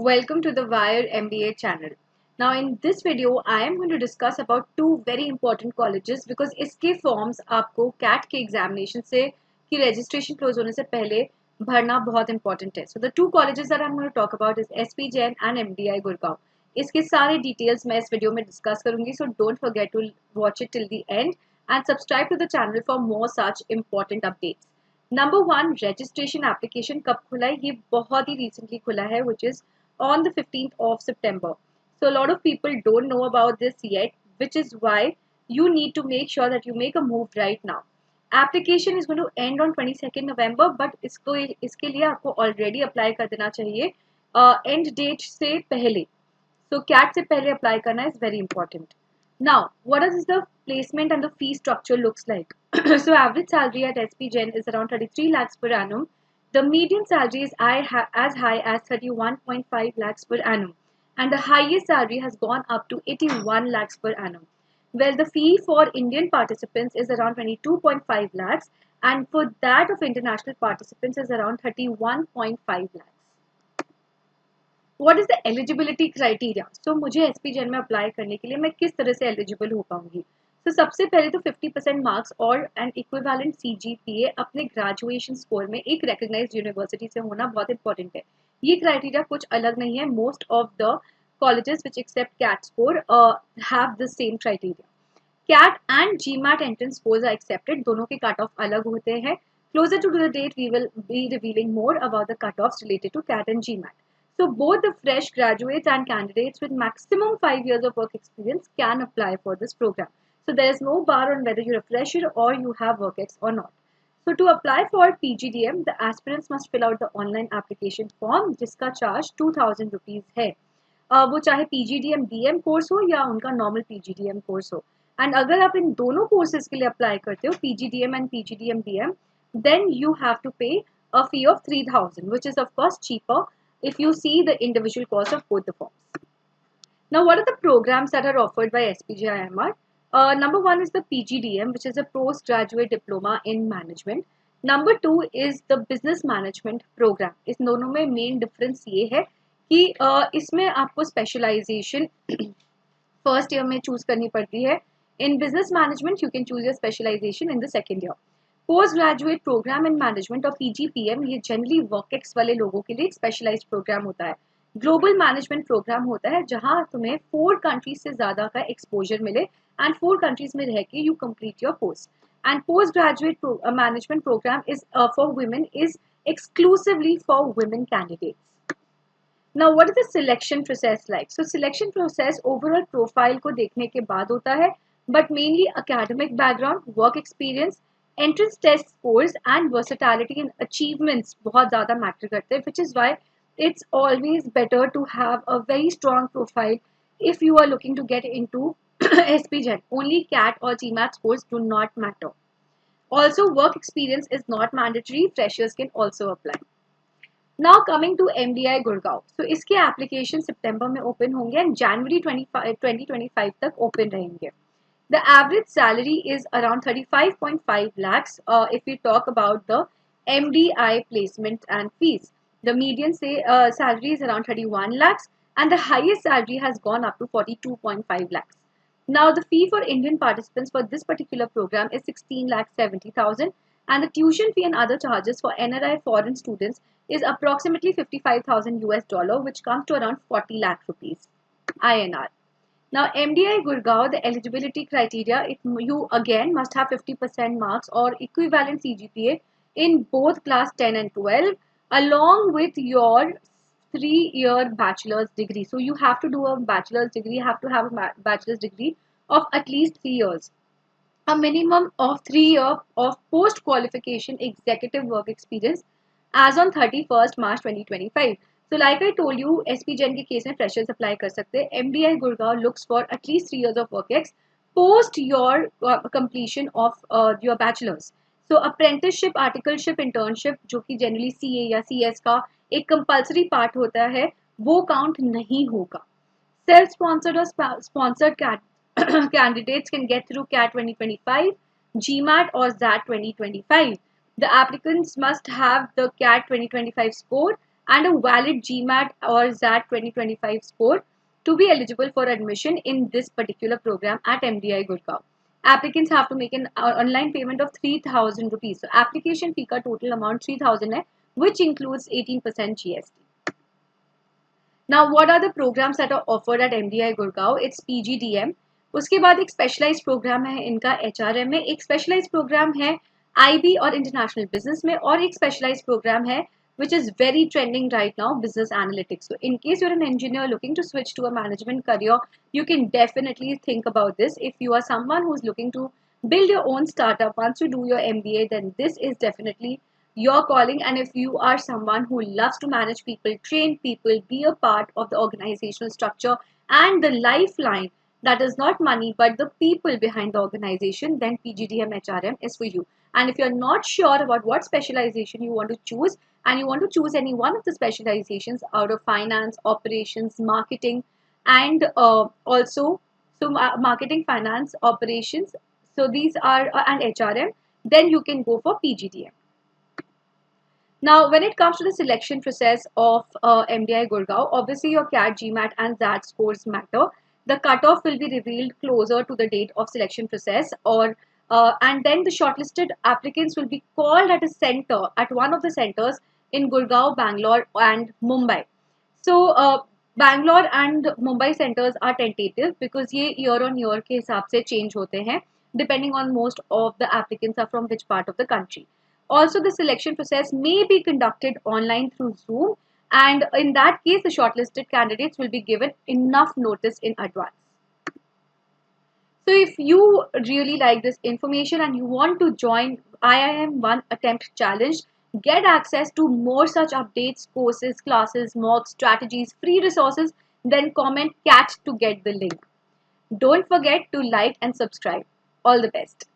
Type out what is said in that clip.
Welcome to the Wire MBA channel. Now in this video I am going to discuss about two very important colleges because इसके forms आपको CAT के examination से कि registration close होने से पहले भरना बहुत important है. So the two colleges that I'm going to talk about is SP Jain and MDI Gurgaon. इसके सारे details मैं इस video में discuss करूँगी, so don't forget to watch it till the end and subscribe to the channel for more such important updates. Number one, registration application कब खुला है? ये बहुत ही recently खुला है, which is on the 15th of September. So a lot of people don't know about this yet, which is why you need to make sure that you make a move right now. Application is going to end on 22nd November, but इसके लिए आपको already apply कर देना चाहिए end date से पहले. So CAT से पहले apply करना is very important. Now, what is the placement and the fee structure looks like? So average salary at SP Gen is around 33 lakhs per annum. The median salary is as high as 31.5 lakhs per annum, and the highest salary has gone up to 81 lakhs per annum. Well, the fee for Indian participants is around 22.5 lakhs, and for that of international participants is around 31.5 lakhs. What is the eligibility criteria? So मुझे SP Gen में apply करने के लिए मैं किस तरह से eligible हो पाऊंगी? तो सबसे पहले तो 50% मार्क्स और एन इक्विवेलेंट CGPA अपने ग्रेजुएशन स्कोर में एक रिकग्नाइज्ड यूनिवर्सिटी से होना बहुत इंपॉर्टेंट है. ये क्राइटेरिया कुछ अलग नहीं है. Most of the colleges which accept CAT score have the same criteria. CAT and GMAT entrance scores are accepted. दोनों के कट ऑफ अलग होते हैं. Closer to the date, we will be revealing more about the cutoffs related to CAT and GMAT. So both the fresh graduates and candidates with maximum 5 years of work experience can apply for this program. So there is no bar on whether you're a fresher or you have work ex or not. So to apply for PGDM, the aspirants must fill out the online application form जिसका charge 2000 rupees है. वो चाहे PGDM DM course हो या उनका normal PGDM course हो. And अगर आप इन दोनों कोर्सेज के लिए अप्लाई करते हो PGDM and PGDM DM, then you have to pay a fee of 3000, which is of course cheaper if you see the individual cost of both the forms. Now, what are the programs that are offered by SPJIMR? Number one is the PGDM, which is a postgraduate diploma in management. Number two is the business management program. इस दोनों में main difference ये है कि इसमें आपको specialization first year में choose करनी पड़ती है. In business management, you can choose your specialization in the second year. Post graduate program in management और PGPM ये जनरली वर्कएक्स वाले लोगों के लिए एक स्पेशलाइज्ड प्रोग्राम होता है. ग्लोबल मैनेजमेंट प्रोग्राम होता है जहां तुम्हें 4 कंट्रीज से ज्यादा का एक्सपोजर मिले एंड 4 कंट्रीज में रह के you complete your course. And post graduate management program is for women is exclusively for women candidates. Now, what is the selection process like? So, selection process overall profile को देखने के बाद होता है, but mainly academic background, work experience, entrance test scores and versatility and achievements बहुत ज़्यादा matter करते हैं, which is why it's always better to have a very strong profile if you are looking to get into SP Gen. Only CAT or GMAT scores do not matter. Also, work experience is not mandatory. Freshers can also apply. Now coming to MDI Gurgaon. So इसके application सितंबर में open होंगे and January 2025 तक open रहेंगे. The average salary is around 35.5 lakhs if we talk about the MDI placement and fees. The median salary is around 31 lakhs and the highest salary has gone up to 42.5 lakhs. Now the fee for Indian participants for this particular program is 16 lakhs 70,000 and the tuition fee and other charges for NRI foreign students is approximately 55,000 US dollar, which comes to around 40 lakh rupees INR. Now, MDI Gurgaon, the eligibility criteria, you again must have 50% marks or equivalent CGPA in both class 10 and 12, along with your 3-year bachelor's degree. So, you have to do a bachelor's degree, you have to have a bachelor's degree of at least 3 years. A minimum of 3 years of post-qualification executive work experience as on 31st March 2025. So like I told you, SP Gen के case में freshers apply कर सकते हैं. MDI Gurgaon looks for at least 3 years of work ex post your completion of your bachelor's. So apprenticeship, articleship, internship जो कि generally CA या CS का एक compulsory part होता है, वो count नहीं होगा. Self-sponsored or sponsored candidates can get through CAT 2025, GMAT or ZAT 2025. The applicants must have the CAT 2025 score and a valid GMAT or XAT 2025 score to be eligible for admission in this particular program at MDI Gurgaon. Applicants have to make an online payment of 3,000 rupees. So application fee का total amount 3,000 है, which includes 18% GST. Now, what are the programs that are offered at MDI Gurgaon? It's PGDM. उसके बाद एक specialised programme है इनका HRM में, एक specialised programme है IB और इंटरनेशनल बिजनेस में, और एक स्पेशलाइज्ड प्रोग्राम है which is very trending right now, business analytics. So in case you're an engineer looking to switch to a management career, you can definitely think about this. If you are someone who's looking to build your own startup once you do your MBA, then this is definitely your calling. And if you are someone who loves to manage people, train people, be a part of the organizational structure and the lifeline that is not money but the people behind the organization, then PGDM HRM is for you. And if you're not sure about what specialization you want to choose, and you want to choose any one of the specializations out of finance, operations, marketing, and also marketing, finance, operations, so these are and HRM, then you can go for PGDM. Now, when it comes to the selection process of MDI Gurgaon, obviously your CAT, GMAT and XAT scores matter. The cutoff will be revealed closer to the date of selection process, or and then the shortlisted applicants will be called at a center, at one of the centers in Gurgaon, Bangalore and Mumbai. So Bangalore and Mumbai centers are tentative because ये year on year के हिसाब से change होते हैं depending on most of the applicants are from which part of the country. Also, the selection process may be conducted online through Zoom, and in that case, the shortlisted candidates will be given enough notice in advance. So if you really like this information and you want to join IIM One Attempt Challenge, get access to more such updates, courses, classes, mocks, strategies, free resources, then comment CAT to get the link. Don't forget to like and subscribe. All the best.